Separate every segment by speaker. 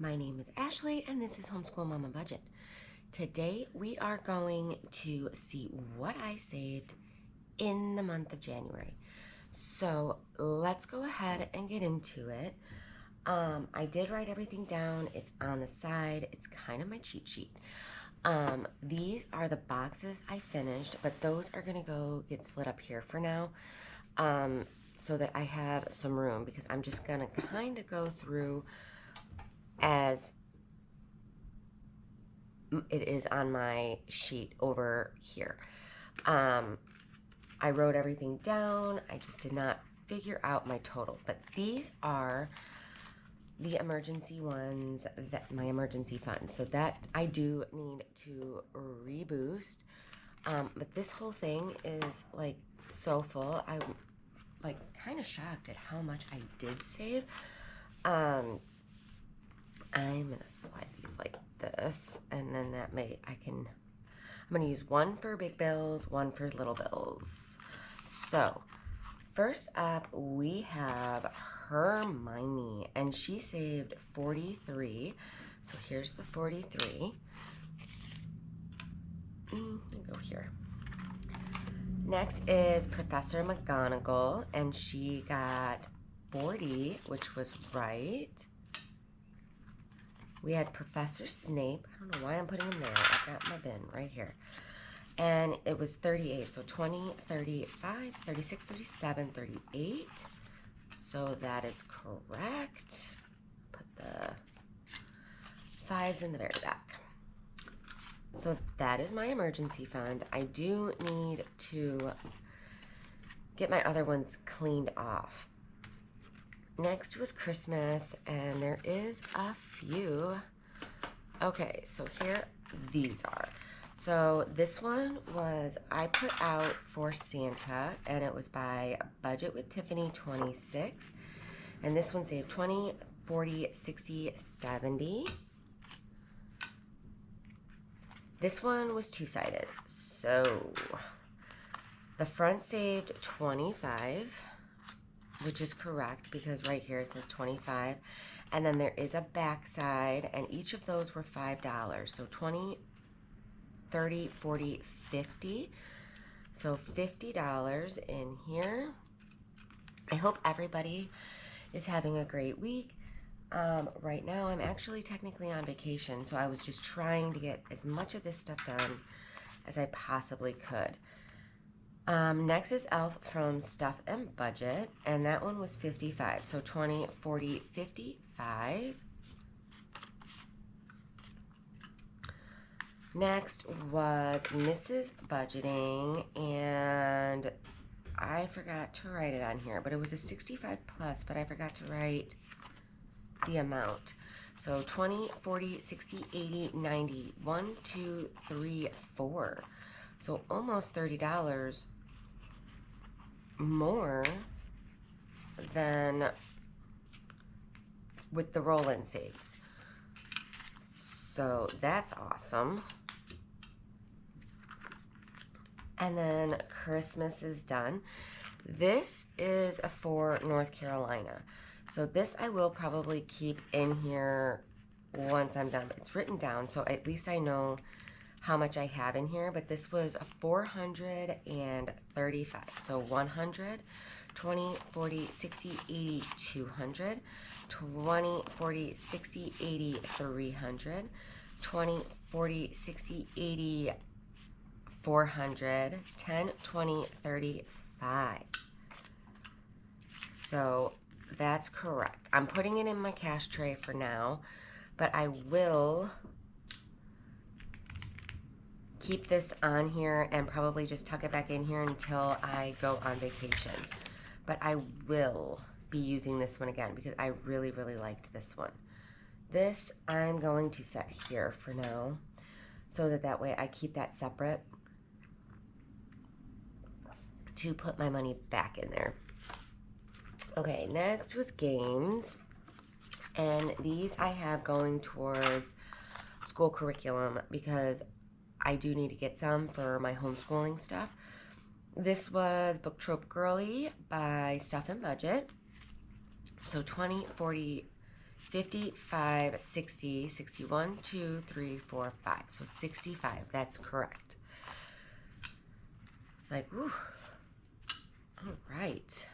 Speaker 1: My name is Ashley and this is Homeschool Mama Budget. Today we are going to see what I saved in the month of January. So let's go ahead and get into it. I did write everything down. It's on the side. It's kind of my cheat sheet. These are the boxes I finished, but those are going to go get slid up here for now. So that I have some room, because I'm just going to kind of go through as it is on my sheet over here. I wrote everything down. I just did not figure out my total, but these are the emergency ones, that my emergency fund. So that I do need to reboost. But this whole thing is like so full. I'm like kind of shocked at how much I did save. I'm gonna slide these like this, and then that I'm gonna use one for big bills, one for little bills. So first up we have Hermione, and she saved 43. So here's the 43. Let me go here. Next is Professor McGonagall, and she got 40, which was right. We had Professor Snape. I don't know why I'm putting him there. I've got my bin right here. And it was 38. So 20, 35, 36, 37, 38. So that is correct. Put the 5s in the very back. So that is my emergency fund. I do need to get my other ones cleaned off. Next was Christmas, and there is a few. Okay, so here these are. So this one was I put out for Santa, and it was by Budget with Tiffany 26. And this one saved 20, 40, 60, 70. This one was two-sided. So the front saved 25. Which is correct, because right here it says 25, and then there is a back side, and each of those were $5. So 20, 30, 40, 50. So $50 in here. I hope everybody is having a great week. Right now I'm actually technically on vacation, so I was just trying to get as much of this stuff done as I possibly could. Next is Elf from Stuff and Budget, and that one was 55. So 20, 40, 55. Next was Mrs. Budgeting, and I forgot to write it on here, but it was a 65 plus, but I forgot to write the amount. So 20, 40, 60, 80, 90, 1, 2, 3, 4. So almost $30 more than with the roll-in saves. So that's awesome. And then Christmas is done. This is for North Carolina. So this I will probably keep in here once I'm done. It's written down, so at least I know how much I have in here, but this was a 435. So 100, 20, 40, 60, 80, 200, 20, 40, 60, 80, 300, 20, 40, 60, 80, 400, 10, 20, 35. So that's correct. I'm putting it in my cash tray for now, but I will keep this on here and probably just tuck it back in here until I go on vacation. But I will be using this one again because I really, really liked this one. This I'm going to set here for now, so that way I keep that separate to put my money back in there. Okay, next was games, and these I have going towards school curriculum because I do need to get some for my homeschooling stuff. This was Book Trope Girly by Stuff and Budget. So 20, 40, 55, 60, 61, 2, 3, 4, 5. So 65, that's correct. It's like, whew. All right.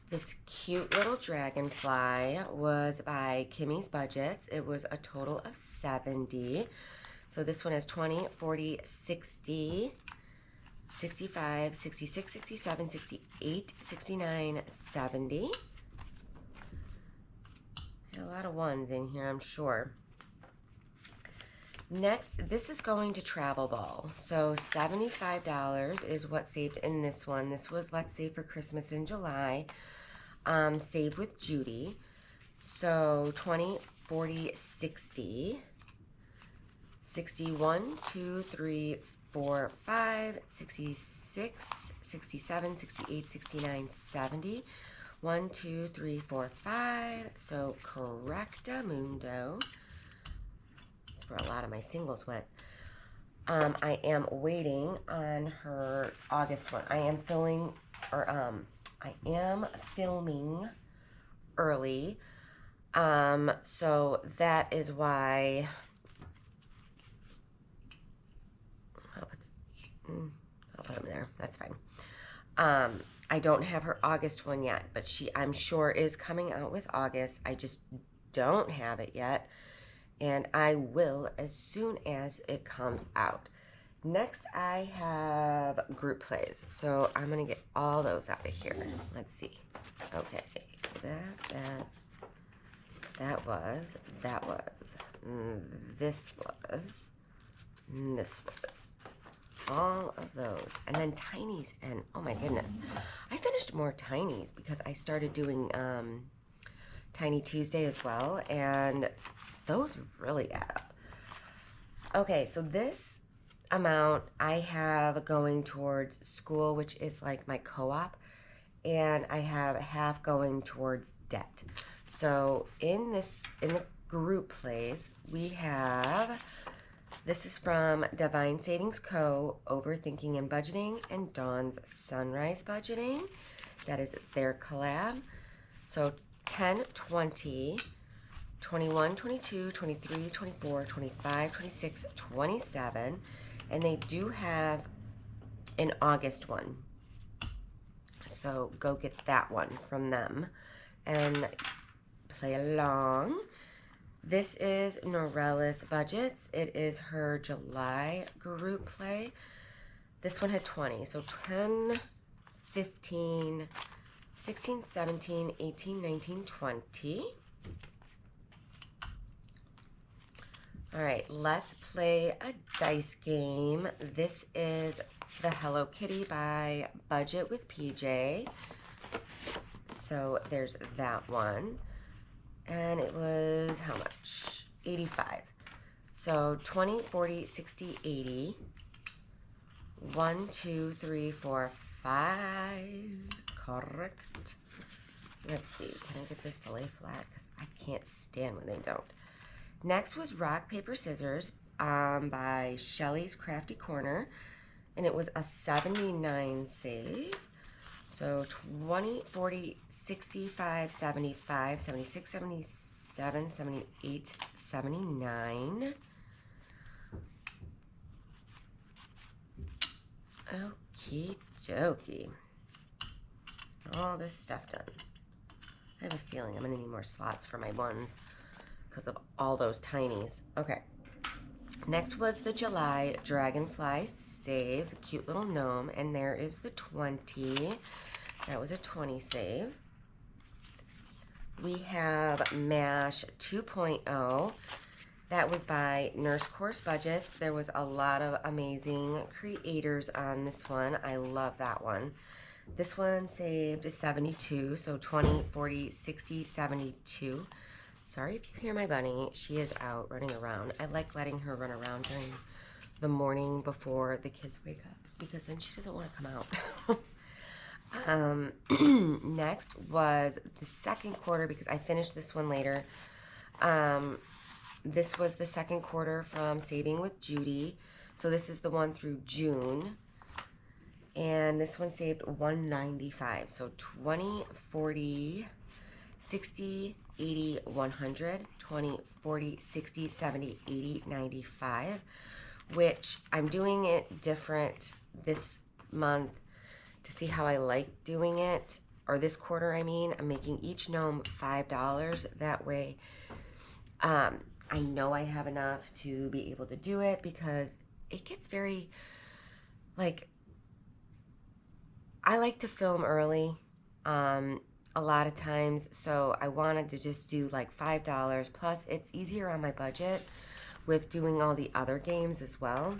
Speaker 1: This cute little dragonfly was by Kimmy's Budgets. It was a total of 70. So this one has 20, 40, 60, 65, 66, 67, 68, 69, 70. A lot of ones in here, I'm sure. Next, this is going to Travel Ball. So $75 is what saved in this one. This was Let's Save for Christmas in July. Save with Judy. So 20, 40, 60, 61, 2, 3, 4, 5, 66, 67, 68, 69, 70. 1, 2, 3, 4, 5. So correctamundo. That's where a lot of my singles went. I am waiting on her August one. I am filming early. So that is why I'll put them there. That's fine. I don't have her August one yet, but I'm sure is coming out with August. I just don't have it yet, and I will as soon as it comes out. Next, I have group plays, so I'm gonna get all those out of here. Let's see. Okay, so that was, this was. All of those. And then Tinies, and oh my goodness. I finished more Tinies because I started doing Tiny Tuesday as well, and those really add up. Okay, so this amount I have going towards school, which is like my co-op, and I have half going towards debt. So in the group plays, we have, this is from Divine Savings Co., Overthinking and Budgeting, and Dawn's Sunrise Budgeting. That is their collab. So 10, 20, 21, 22, 23, 24, 25, 26, 27. And they do have an August one. So go get that one from them and play along. This is Norella's Budgets. It is her July group play. This one had 20. So 10, 15, 16, 17, 18, 19, 20. All right, let's play a dice game. This is the Hello Kitty by Budget with PJ. So there's that one. And it was how much? 85. So 20, 40, 60, 80. 1, 2, 3, 4, 5. Correct. Let's see. Can I get this to lay flat? Because I can't stand when they don't. Next was Rock, Paper, Scissors by Shelly's Crafty Corner. And it was a 79 save. So 20, 40, 65, 75, 76, 77, 78, 79. Okie dokie. All this stuff done. I have a feeling I'm going to need more slots for my ones because of all those tinies. Okay. Next was the July Dragonfly Saves, a cute little gnome, and there is the 20. That was a 20 save. We have MASH 2.0. That was by Nurse Course Budgets. There was a lot of amazing creators on this one. I love that one. This one saved 72, so 20, 40, 60, 72. Sorry if you hear my bunny. She is out running around. I like letting her run around during the morning before the kids wake up because then she doesn't want to come out. Next was the second quarter because I finished this one later. This was the second quarter from Saving with Judy. So this is the one through June. And this one saved $195. So 20, 40, 60, 80, 100, 20, 40, 60, 70, 80, 95, which I'm doing it different this month to see how I like doing it, or this quarter, I mean. I'm making each gnome $5. That way, I know I have enough to be able to do it, because it gets very, like, I like to film early a lot of times, so I wanted to just do like $5, plus it's easier on my budget with doing all the other games as well.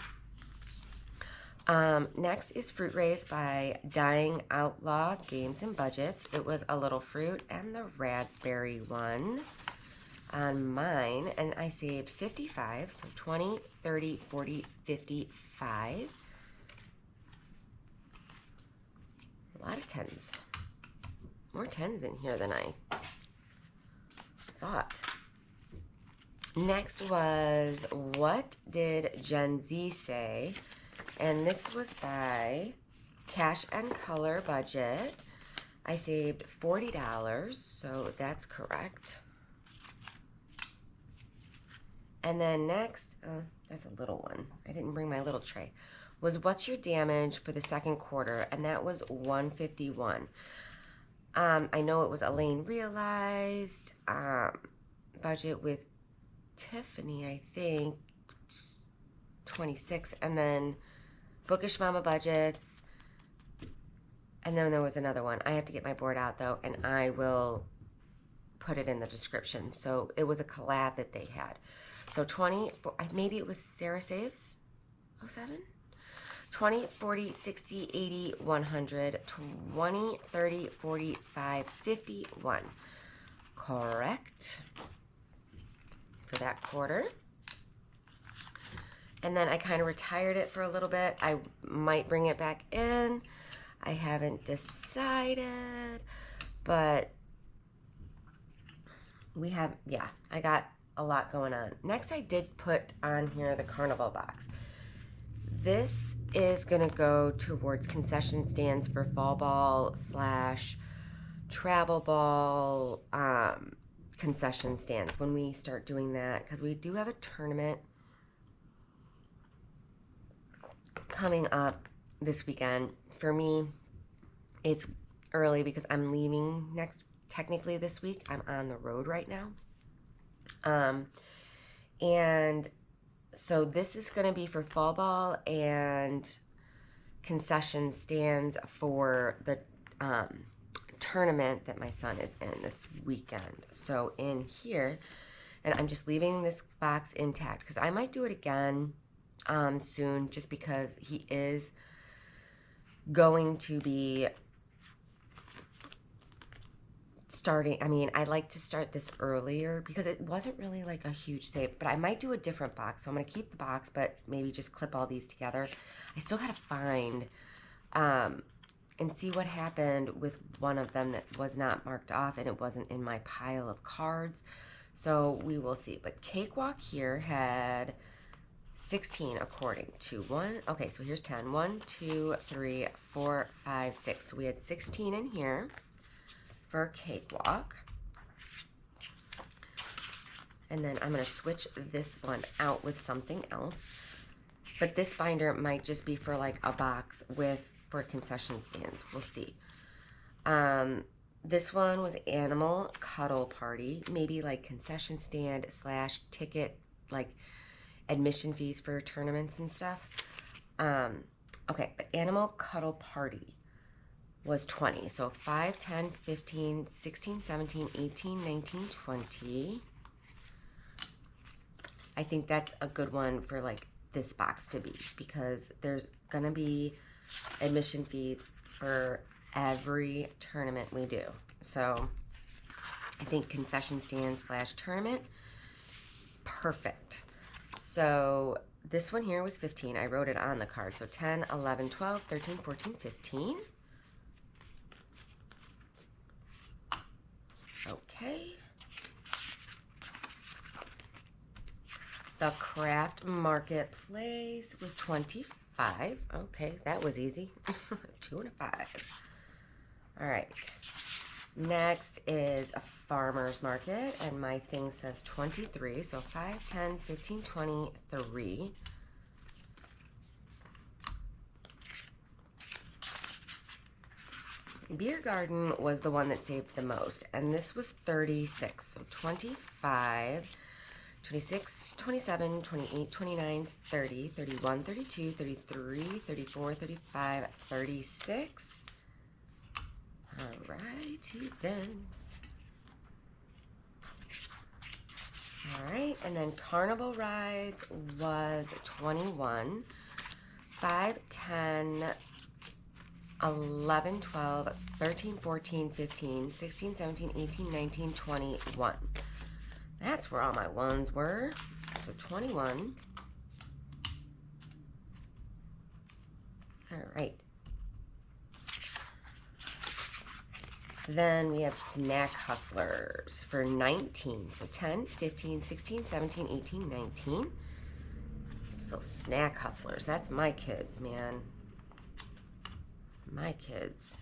Speaker 1: Next is Fruit Race by Dying Outlaw Games and Budgets. It was a little fruit and the raspberry one on mine, and I saved 55, so 20, 30, 40, 55. A lot of tens. More tens in here than I thought. Next was What Did Gen Z Say? And this was by Cash and Color Budget. I saved $40, so that's correct. And then next, that's a little one. I didn't bring my little tray. Was What's Your Damage for the second quarter? And that was $151. I know it was Elaine Realized budget with Tiffany, I think, 26, and then Bookish Mama Budgets, and then there was another one. I have to get my board out though, and I will put it in the description. So it was a collab that they had. So 20, maybe it was Sarah Saves 07? 20, 40, 60, 80, 100, 20, 30, 45, 51. Correct for that quarter. And then I kind of retired it for a little bit. I might bring it back in. I haven't decided, but we have, yeah, I got a lot going on. Next, I did put on here the carnival box. This is going to go towards concession stands for fall ball / travel ball concession stands when we start doing that, because we do have a tournament coming up this weekend. For me, it's early because I'm leaving technically this week. I'm on the road right now. And so this is going to be for fall ball and concession stands for the tournament that my son is in this weekend. So in here, and I'm just leaving this box intact because I might do it again soon, just because he is going to be starting. I mean, I like to start this earlier because it wasn't really like a huge save, but I might do a different box. So I'm going to keep the box, but maybe just clip all these together. I still got to find and see what happened with one of them that was not marked off, and it wasn't in my pile of cards. So we will see. But Cakewalk here had 16 according to one. Okay, so here's 10. 1, 2, 3, 4, 5, 6. So we had 16 in here for Cakewalk. And then I'm going to switch this one out with something else. But this binder might just be for like a box for concession stands. We'll see. This one was Animal Cuddle Party. Maybe like concession stand / ticket, like admission fees for tournaments and stuff. Okay, but Animal Cuddle Party was 20. So 5, 10, 15, 16, 17, 18, 19, 20. I think that's a good one for like this box to be, because there's gonna be admission fees for every tournament we do. So I think concession stand / tournament, perfect. So this one here was 15. I wrote it on the card. So 10, 11, 12, 13, 14, 15. Okay. The Craft Marketplace was 25. Okay, that was easy. 2 and a 5. All right. Next is a farmer's market, and my thing says 23, so 5, 10, 15, 20, 3. Beer garden was the one that saved the most, and this was 36, so 25, 26, 27, 28, 29, 30, 31, 32, 33, 34, 35, 36. Alrighty then. Alright, and then carnival rides was 21, 5, 10, 11, 12, 13, 14, 15, 16, 17, 18, 19, 21. That's where all my ones were. So 21. Alright. Then we have snack hustlers for 19. So 10, 15, 16, 17, 18, 19. Still snack hustlers. That's my kids, man. My kids.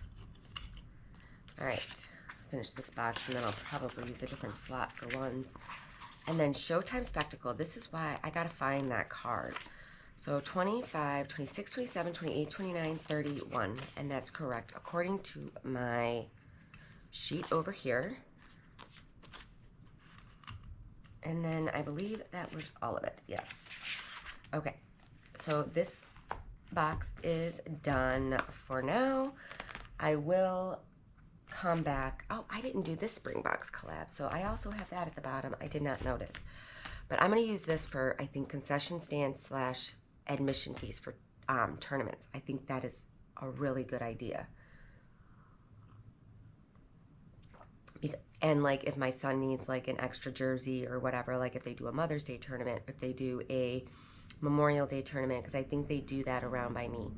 Speaker 1: Alright. Finish this box and then I'll probably use a different slot for ones. And then Showtime Spectacle. This is why I gotta find that card. So 25, 26, 27, 28, 29, 31. And that's correct according to my sheet over here. And then I believe that was all of it. Yes. Okay. So this box is done for now. I will come back. Oh, I didn't do this spring box collab, so I also have that at the bottom. I did not notice. But I'm going to use this for, I think, concession stand / admission fees for tournaments. I think that is a really good idea. And like if my son needs like an extra jersey or whatever, like if they do a Mother's Day tournament, if they do a Memorial Day tournament, because I think they do that around by me.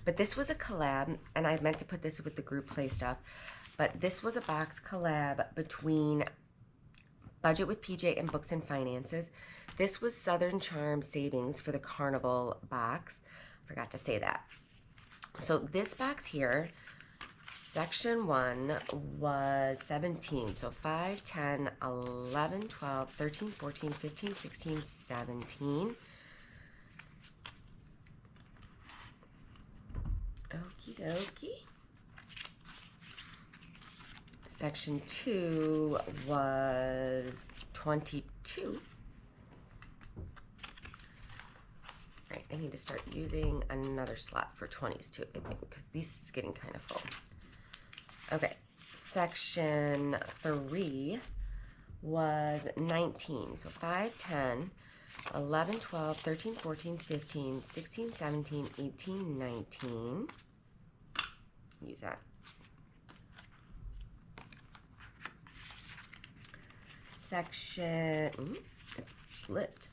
Speaker 1: But this was a collab, and I meant to put this with the group play stuff, but this was a box collab between Budget with PJ and Books and Finances. This was Southern Charm Savings for the Carnival box. Forgot to say that. So this box here, Section 1 was 17. So 5, 10, 11, 12, 13, 14, 15, 16, 17. Okie dokie. Section 2 was 22. Right, I need to start using another slot for 20s too, I think, because this is getting kind of full. Okay, section 3 was 19. So 5, 10, 11, 12, 13, 14, 15, 16, 17, 18, 19. Use that. Section, it's flipped.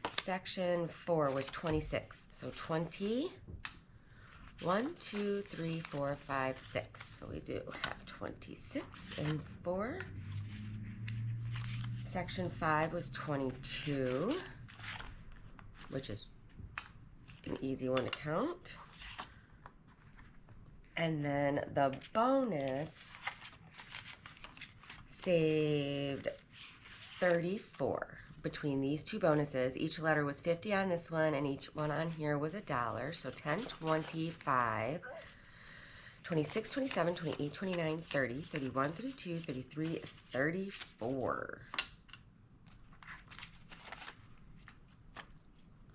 Speaker 1: Section 4 was 26. So 20. 1, 2, 3, 4, 5, 6. So we do have 26 and 4. Section 5 was 22, which is an easy one to count. And then the bonus saved 34 between these two bonuses. Each letter was 50 on this one, and each one on here was $1. So 10, 25, 26, 27, 28, 29, 30, 31, 32, 33, 34.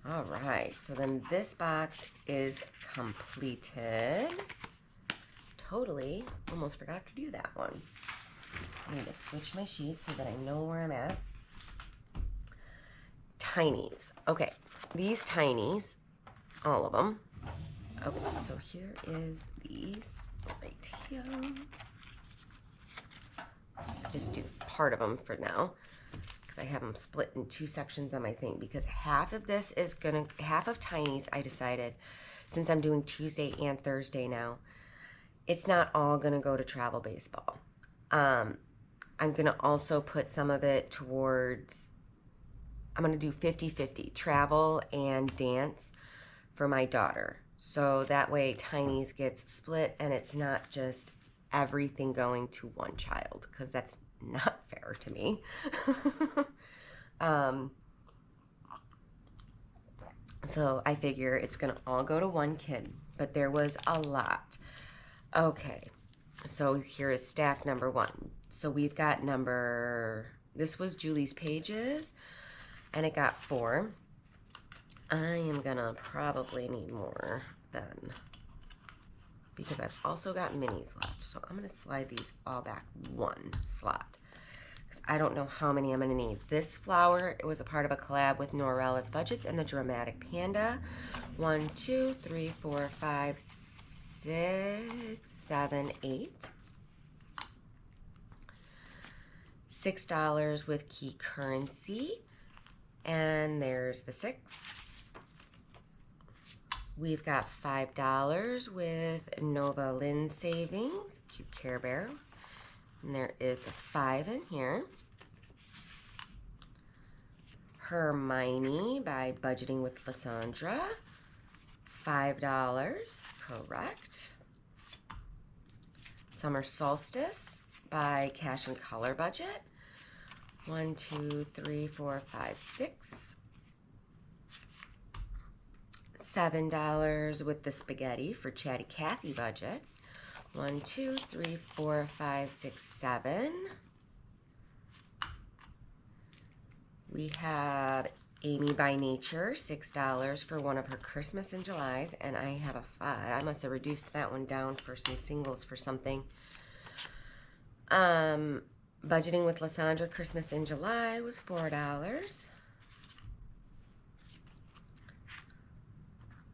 Speaker 1: All right, so then this box is completed. Totally almost forgot to do that one. I need to switch my sheets so that I know where I'm at. Tinies. Okay, these tinies, all of them. Okay, so here is these right here. I'll just do part of them for now because I have them split in 2 sections on my thing, because half of this is half of tinies, I decided, since I'm doing Tuesday and Thursday now, it's not all gonna go to travel baseball. I'm gonna also put some of it towards, I'm going to do 50-50, travel and dance for my daughter. So that way Tiny's gets split and it's not just everything going to one child, because that's not fair to me. So I figure it's going to all go to one kid, but there was a lot. Okay, so here is stack number 1. So we've got this was Julie's pages, and it got 4. I am going to probably need more then, because I've also got minis left. So I'm going to slide these all back 1 slot, because I don't know how many I'm going to need. This flower, it was a part of a collab with Norella's Budgets and the Dramatic Panda. 1, 2, 3, 4, 5, 6, 7, 8. $6 with key currency. And there's the 6. We've got $5 with Nova Lynn Savings, cute Care Bear. And there is a 5 in here. Hermione by Budgeting with Lysandra. $5, correct. Summer Solstice by Cash and Color Budget. 1, 2, 3, 4, 5, 6. $7 with the spaghetti for Chatty Cathy Budgets. 1, 2, 3, 4, 5, 6, 7. We have Amy by Nature, $6 for one of her Christmas in Julys, and I have a 5. I must have reduced that one down for some singles for something. Budgeting with Lysandra Christmas in July was $4.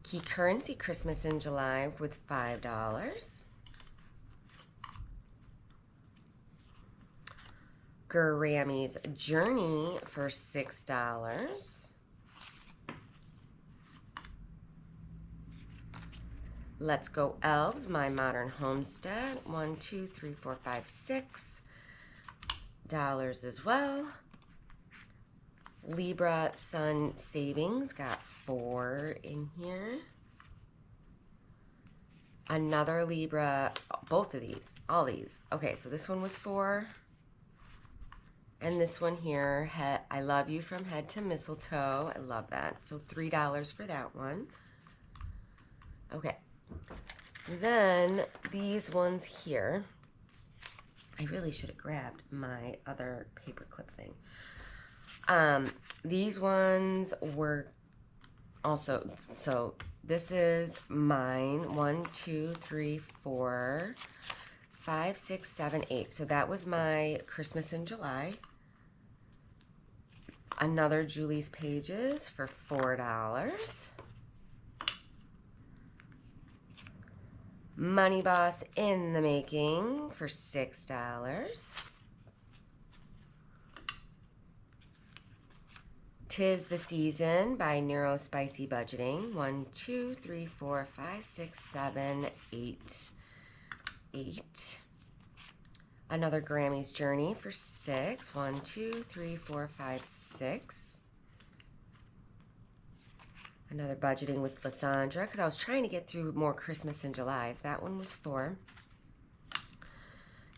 Speaker 1: Key Currency Christmas in July with $5. Grammy's Journey for $6. Let's Go Elves, My Modern Homestead. 1, 2, 3, 4, 5, $6 as well. Libra Sun Savings got 4 in here. Another Libra, both of these, all these. Okay, so this one was 4. And this one here, I Love You from Head to Mistletoe. I love that. So $3 for that one. Okay. Then these ones here. I really should have grabbed my other paperclip thing. These ones were also, so this is mine. 1, 2, 3, 4, 5, 6, 7, 8. So that was my Christmas in July. Another Julie's Pages for $4. Money Boss in the Making for $6. 'Tis the Season by Neuro Spicy Budgeting. 1, 2, 3, 4, 5, 6, 7, 8. 8. Another Grammy's Journey for $6. 1, 2, 3, 4, 5, 6. Another Budgeting with Lysandra, because I was trying to get through more Christmas in July. That one was 4.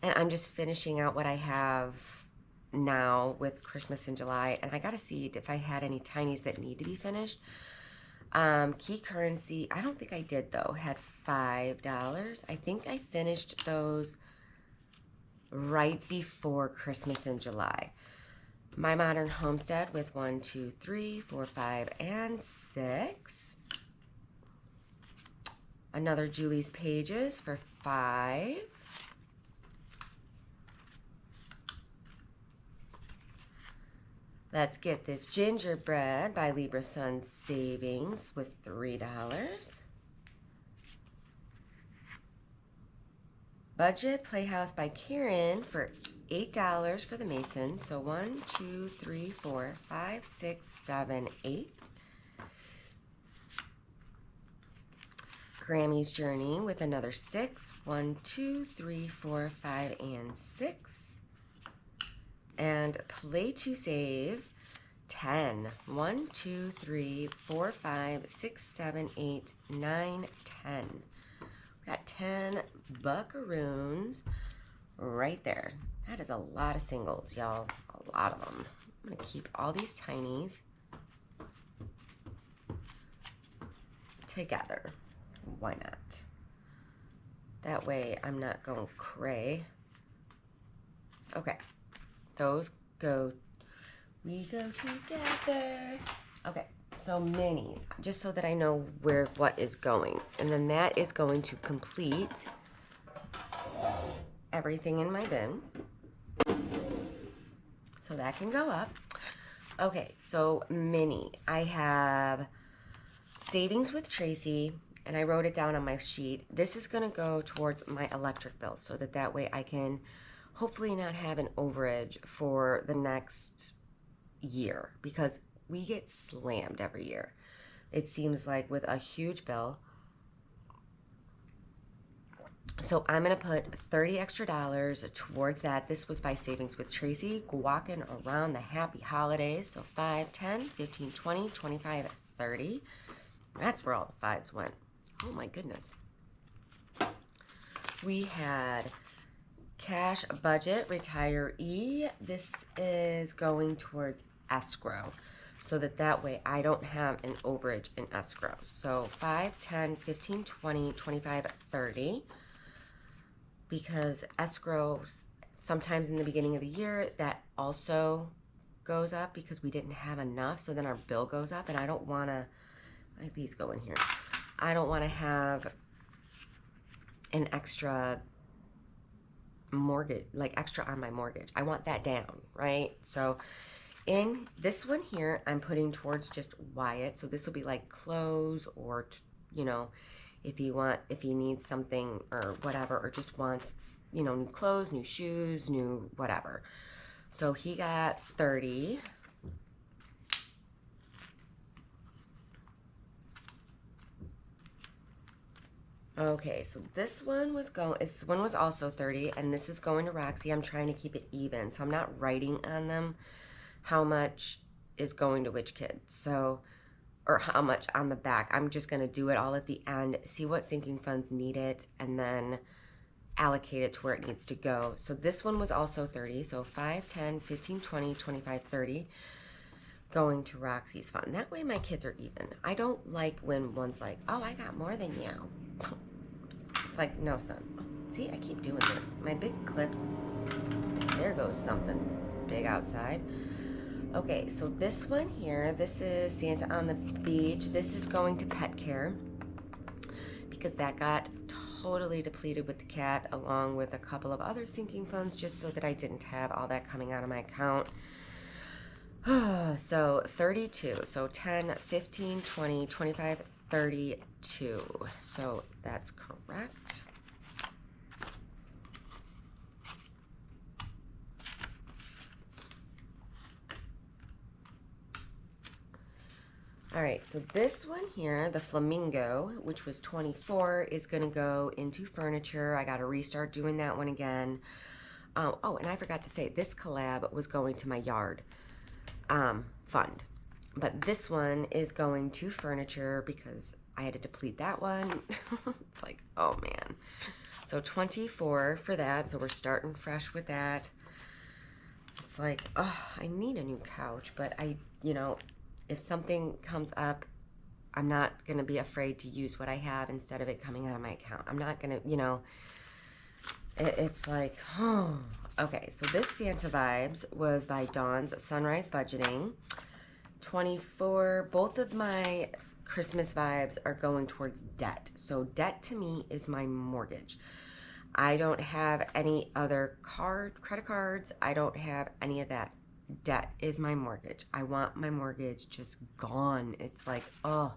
Speaker 1: And I'm just finishing out what I have now with Christmas in July. And I got to see if I had any tinies that need to be finished. Key Currency, I don't think I did though, had $5. I think I finished those right before Christmas in July. My Modern Homestead with 1, 2, 3, 4, 5, and 6. Another Julie's Pages for $5. Let's Get This Gingerbread by Libra Sun Savings with $3. Budget Playhouse by Karen for $8 for the Mason. So 1, 2, 3, 4, 5, 6, 7, 8. Grammy's Journey with another 6. 1, 2, 3, 4, 5, and 6. And Play to Save 10. 1, 2, 3, 4, 5, 6, 7, 8, 9, 10. Got 10 buckaroons right there. That is a lot of singles, y'all. A lot of them. I'm going to keep all these tinies together. Why not? That way I'm not going cray. Okay. Those go. We go together. Okay. So minis, just so that I know what is going. And then that is going to complete everything in my bin. So that can go up. Okay, so mini. I have savings with Tracy, and I wrote it down on my sheet. This is going to go towards my electric bill so that way I can hopefully not have an overage for the next year, because we get slammed every year. It seems like with a huge bill. So I'm going to put $30 extra towards that. This was by Savings with Tracy, walking around the happy holidays. So 5, 10, 15, 20, 25, 30. That's where all the fives went. Oh my goodness. We had cash budget retiree. This is going towards escrow, so that way I don't have an overage in escrow. So 5, 10, 15, 20, 25, 30. Because escrow, sometimes in the beginning of the year, that also goes up because we didn't have enough. So then our bill goes up, and I don't want to, like these go in here. I don't want to have an extra mortgage, like extra on my mortgage. I want that down, right? So in this one here, I'm putting towards just Wyatt. So this will be like clothes, or, you know, if he needs something or whatever, or just wants, you know, new clothes, new shoes, new whatever. So he got 30. Okay, so this one was also 30, and this is going to Roxy. I'm trying to keep it even, so I'm not writing on them how much is going to which kid. So, or how much on the back. I'm just going to do it all at the end, see what sinking funds need it, and then allocate it to where it needs to go. So this one was also 30. So 5, 10, 15, 20, 25, 30 going to Roxy's fund. That way my kids are even. I don't like when one's like, oh, I got more than you. It's like, no, son. See, I keep doing this. My big clips. There goes something big outside. Okay, so this one here, this is Santa on the Beach. This is going to pet care because that got totally depleted with the cat, along with a couple of other sinking funds, just so that I didn't have all that coming out of my account. So 32, so 10, 15, 20, 25, 32. So that's correct. All right, so this one here, the flamingo, which was 24, is going to go into furniture. I got to restart doing that one again. Oh, and I forgot to say, this collab was going to my yard fund. But this one is going to furniture because I had to deplete that one. It's like, oh man. So 24 for that, so we're starting fresh with that. It's like, oh, I need a new couch, but you know, if something comes up, I'm not going to be afraid to use what I have instead of it coming out of my account. I'm not going to, you know, it's like, oh. Okay, so this Santa Vibes was by Dawn's Sunrise Budgeting. 24, both of my Christmas vibes are going towards debt. So debt to me is my mortgage. I don't have any other credit cards. I don't have any of that. Debt is my mortgage. I want my mortgage just gone. It's like, oh.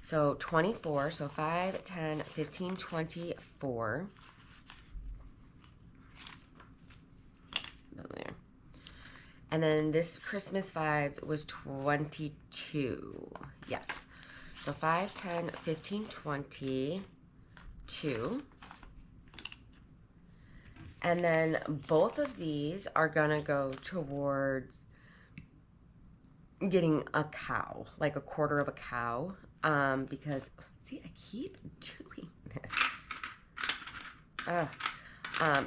Speaker 1: So 24, so 5, 10, 15, 24. And then this Christmas vibes was 22. Yes. So 5, 10, 15, 22. And then both of these are going to go towards getting a cow, like a quarter of a cow. Because, see, I keep doing this.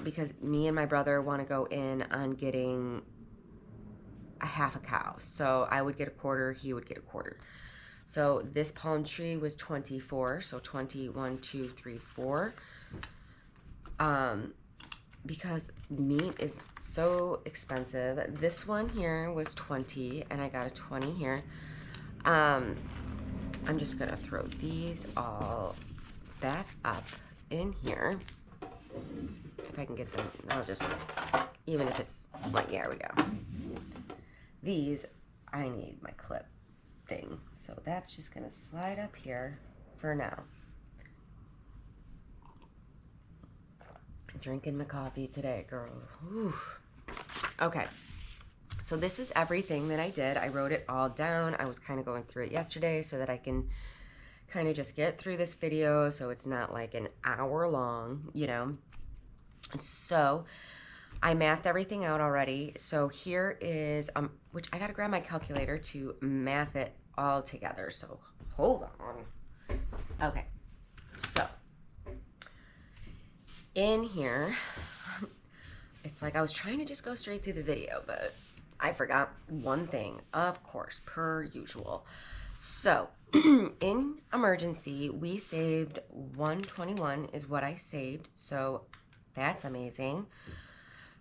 Speaker 1: because me and my brother want to go in on getting a half a cow. So I would get a quarter, he would get a quarter. So this palm tree was 24, so 21, 2, 3, 4. Because meat is so expensive. This one here was 20, and I got a 20 here. I'm just gonna throw these all back up in here. If I can get them, I'll just, even if it's, like, yeah, there we go. These, I need my clip thing. So that's just gonna slide up here for now. Drinking my coffee today, girl. Whew. Okay. So this is everything that I did. I wrote it all down. I was kind of going through it yesterday so that I can kind of just get through this video so it's not like an hour long, you know. So I mathed everything out already. So here is, which I gotta grab my calculator to math it all together. So hold on. Okay. So in here, it's like I was trying to just go straight through the video, but I forgot one thing, of course, per usual. So in emergency, we saved $121 is what I saved. So that's amazing.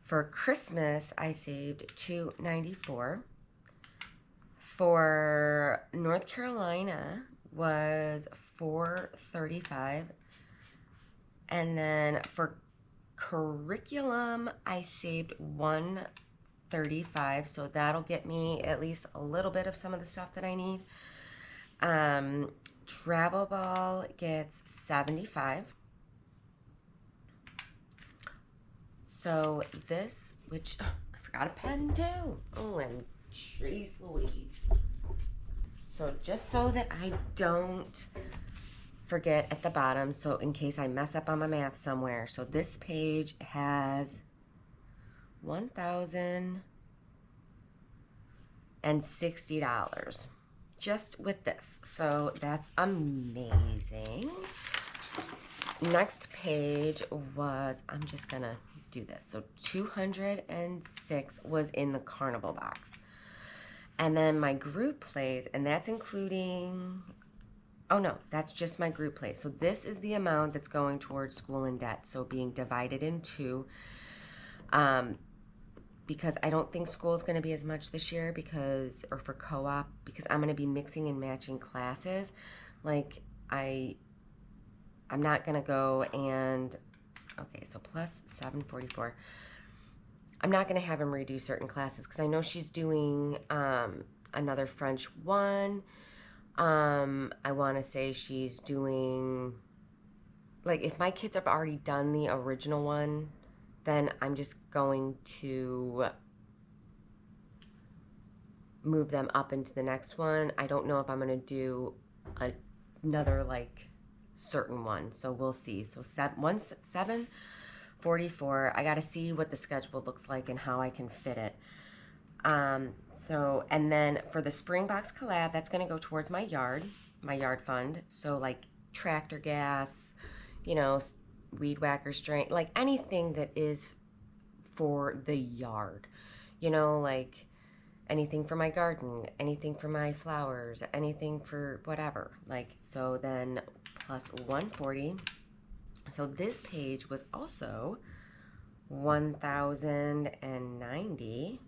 Speaker 1: For Christmas, I saved $294. For North Carolina was $435. And then for curriculum, I saved $135. So that'll get me at least a little bit of some of the stuff that I need. Travel ball gets $75. So this, which I forgot a pen too. Oh, and jeez Louise. So just so that I don't forget at the bottom, so in case I mess up on my math somewhere. So this page has $1,060 just with this. So that's amazing. Next page was, I'm just gonna do this. So 206 was in the carnival box. And then my group plays, and that's including, oh no, that's just my group play. So this is the amount that's going towards school and debt. So being divided in two, because I don't think school is going to be as much this year because, or for co-op, because I'm going to be mixing and matching classes. Like I'm not going to go and, okay, so plus 744. I'm not going to have him redo certain classes because I know she's doing another French one. I want to say she's doing, like, if my kids have already done the original one, then I'm just going to move them up into the next one. I don't know if I'm going to do another, like, certain one. So we'll see. So 744. I got to see what the schedule looks like and how I can fit it. So, and then for the spring box collab, that's going to go towards my yard fund. So like tractor gas, you know, weed whacker strength, like anything that is for the yard, you know, like anything for my garden, anything for my flowers, anything for whatever. Like, so then plus 140. So this page was also 1,090.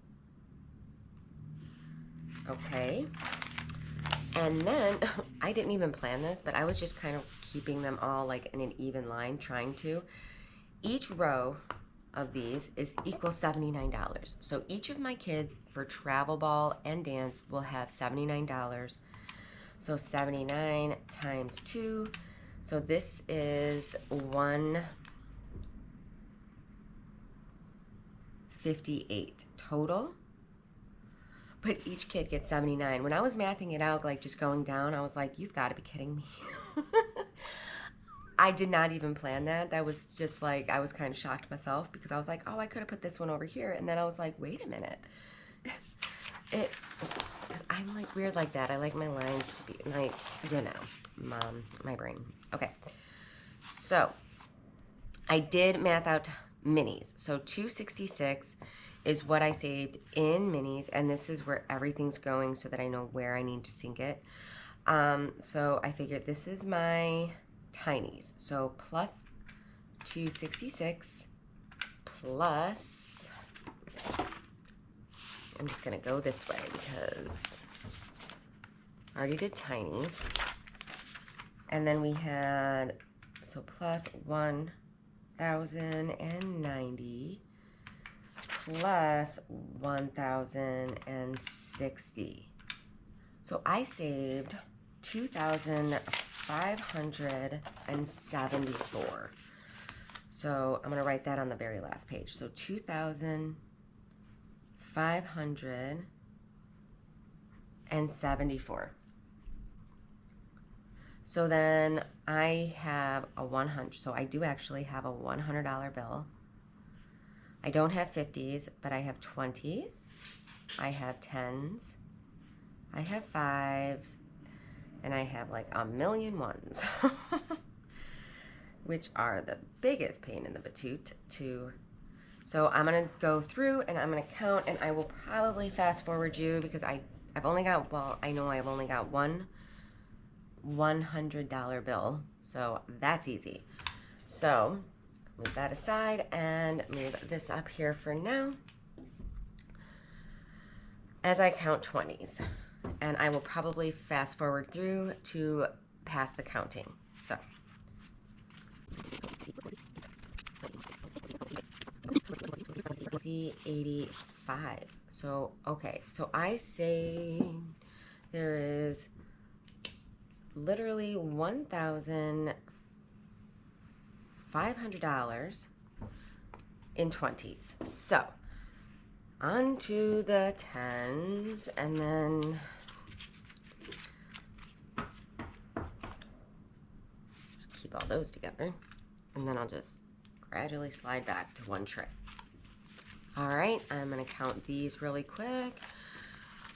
Speaker 1: Okay. And then I didn't even plan this, but I was just kind of keeping them all like in an even line, trying to. Each row of these is equal $79. So each of my kids for travel ball and dance will have $79. So 79 times 2. So this is 158 total. But each kid gets 79. When I was mathing it out, like just going down, I was like, you've got to be kidding me. I did not even plan that. That was just like, I was kind of shocked myself because I was like, oh, I could have put this one over here. And then I was like, wait a minute. I'm like weird like that. I like my lines to be like, you know, my brain. Okay. So I did math out minis. So 266 is what I saved in minis, and this is where everything's going so that I know where I need to sink it. So I figured this is my tinies. So plus 266 plus, I'm just going to go this way because I already did tinies. And then we had, so plus 1,090 plus 1,060. So I saved 2,574. So I'm going to write that on the very last page. So 2,574. So then I have a 100. So I do actually have a $100 bill. I don't have 50s, but I have 20s. I have 10s. I have 5s. And I have like a million ones. Which are the biggest pain in the batoot to. So I'm going to go through and I'm going to count, and I will probably fast forward you because I've only got, well, I know I've only got one $100 bill. So that's easy. So move that aside and move this up here for now as I count 20s. And I will probably fast forward through to pass the counting. So 85. So okay, so I say there is literally $1,500 in 20s. So on to the 10s, and then just keep all those together, and then I'll just gradually slide back to one tray. All right, I'm going to count these really quick.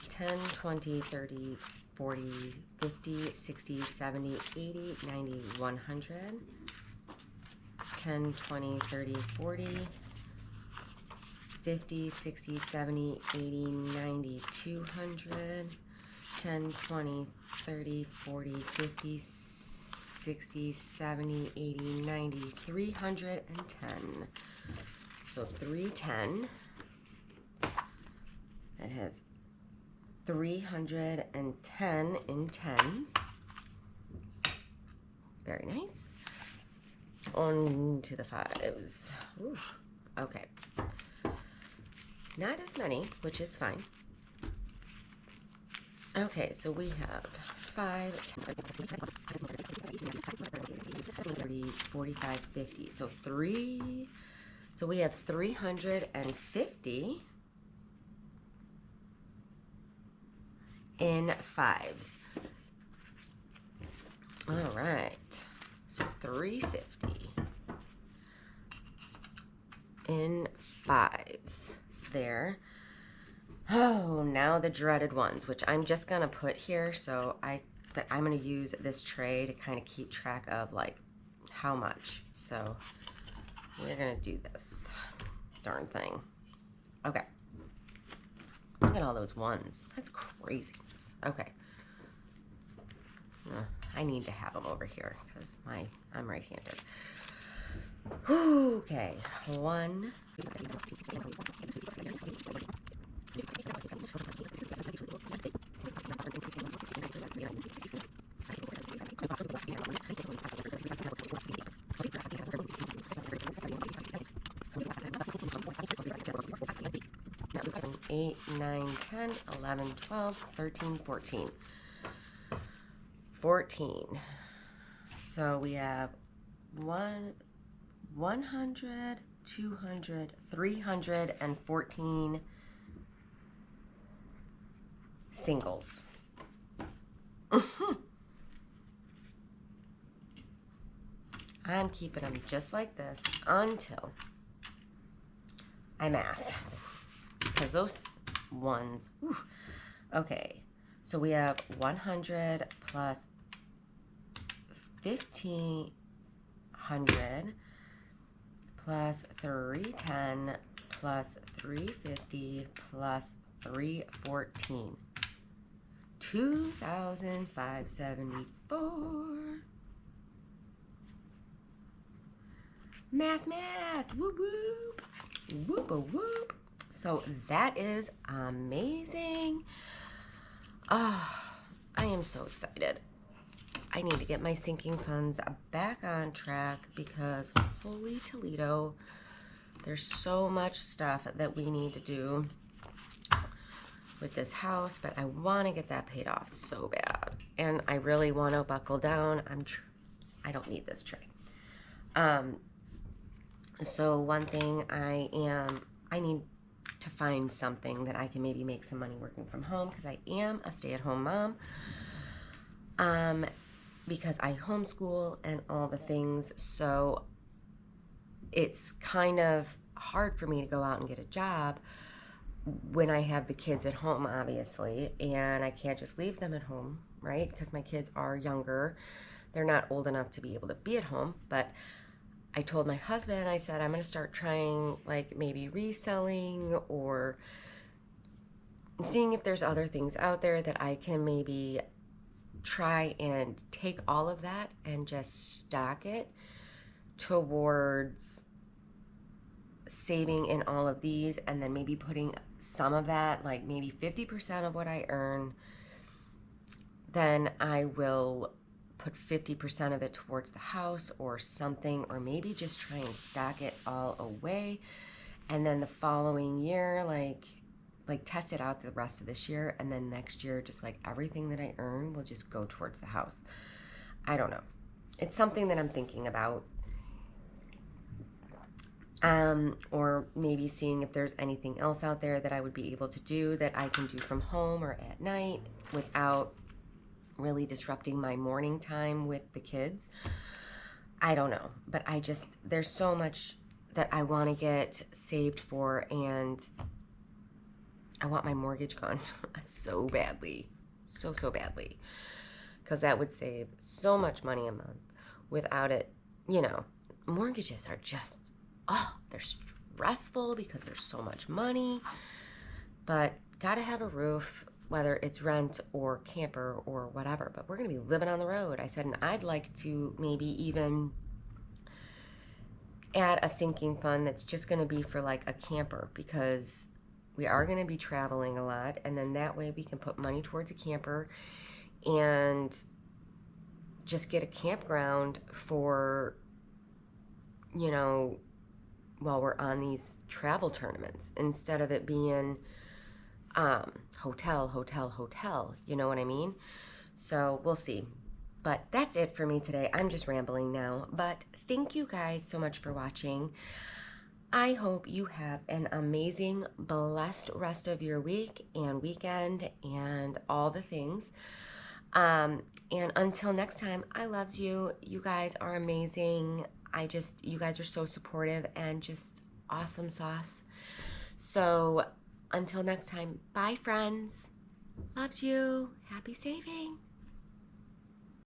Speaker 1: 10, 20, 30, 40, 50, 60, 70, 80, 90, 100. 10, 20, 30, 40, 50, 60, 70, 80, 90, 200. 10, 20, 30, 40, 50, 60, 70, 80, 90, 310. So 310, that has 310 in 10s. Very nice. On to the 5s. Ooh, okay. Not as many, which is fine. Okay, so we have 5, 10, 30, 45, 50. So so we have 350 in 5s. All right, so 350 in 5s there. Oh, now the dreaded ones, which I'm just gonna put here. But I'm gonna use this tray to kind of keep track of like how much. So we're gonna do this darn thing. Okay. Look at all those ones. That's craziness. Okay. I need to have them over here because I'm right-handed. Okay. 1. 8, 9, 10, 11, 12, 13, 14. 14. So we have 100, 200, 314 singles. I'm keeping them just like this until I math. Because those ones, whew. Okay, so we have 100 plus 1,500 plus 310 plus 350 plus 314. 2,574. Math, whoop, whoop, whoop, whoop. So that is amazing. Oh, I am so excited. I need to get my sinking funds back on track because holy Toledo, there's so much stuff that we need to do with this house, but I want to get that paid off so bad. And I really want to buckle down. I don't need this tray. So one thing I need to find something that I can maybe make some money working from home, because I am a stay-at-home mom. Because I homeschool and all the things, so it's kind of hard for me to go out and get a job when I have the kids at home, obviously, and I can't just leave them at home, right? Because my kids are younger. They're not old enough to be able to be at home, but I told my husband, I said, I'm going to start trying, like, maybe reselling or seeing if there's other things out there that I can maybe try and take all of that and just stock it towards saving in all of these, and then maybe putting some of that, like maybe 50% of what I earn, then I will put 50% of it towards the house or something, or maybe just try and stack it all away, and then the following year, like test it out the rest of this year, and then next year, just like everything that I earn will just go towards the house. I don't know. It's something that I'm thinking about. Or maybe seeing if there's anything else out there that I would be able to do that I can do from home or at night without really disrupting my morning time with the kids. I don't know, but there's so much that I want to get saved for, and I want my mortgage gone so badly, so badly, because that would save so much money a month. Without it, mortgages are just, they're stressful because there's so much money, but gotta have a roof, whether it's rent or camper or whatever. But we're gonna be living on the road. I said, and I'd like to maybe even add a sinking fund that's just gonna be for like a camper, because we are going to be traveling a lot, and then that way we can put money towards a camper and just get a campground for, while we're on these travel tournaments, instead of it being hotel, you know what I mean? So we'll see. But that's it for me today. I'm just rambling now, but thank you guys so much for watching. I hope you have an amazing, blessed rest of your week and weekend and all the things. And until next time, I loves you. You guys are amazing. You guys are so supportive and just awesome sauce. So until next time, bye friends. Loves you. Happy saving.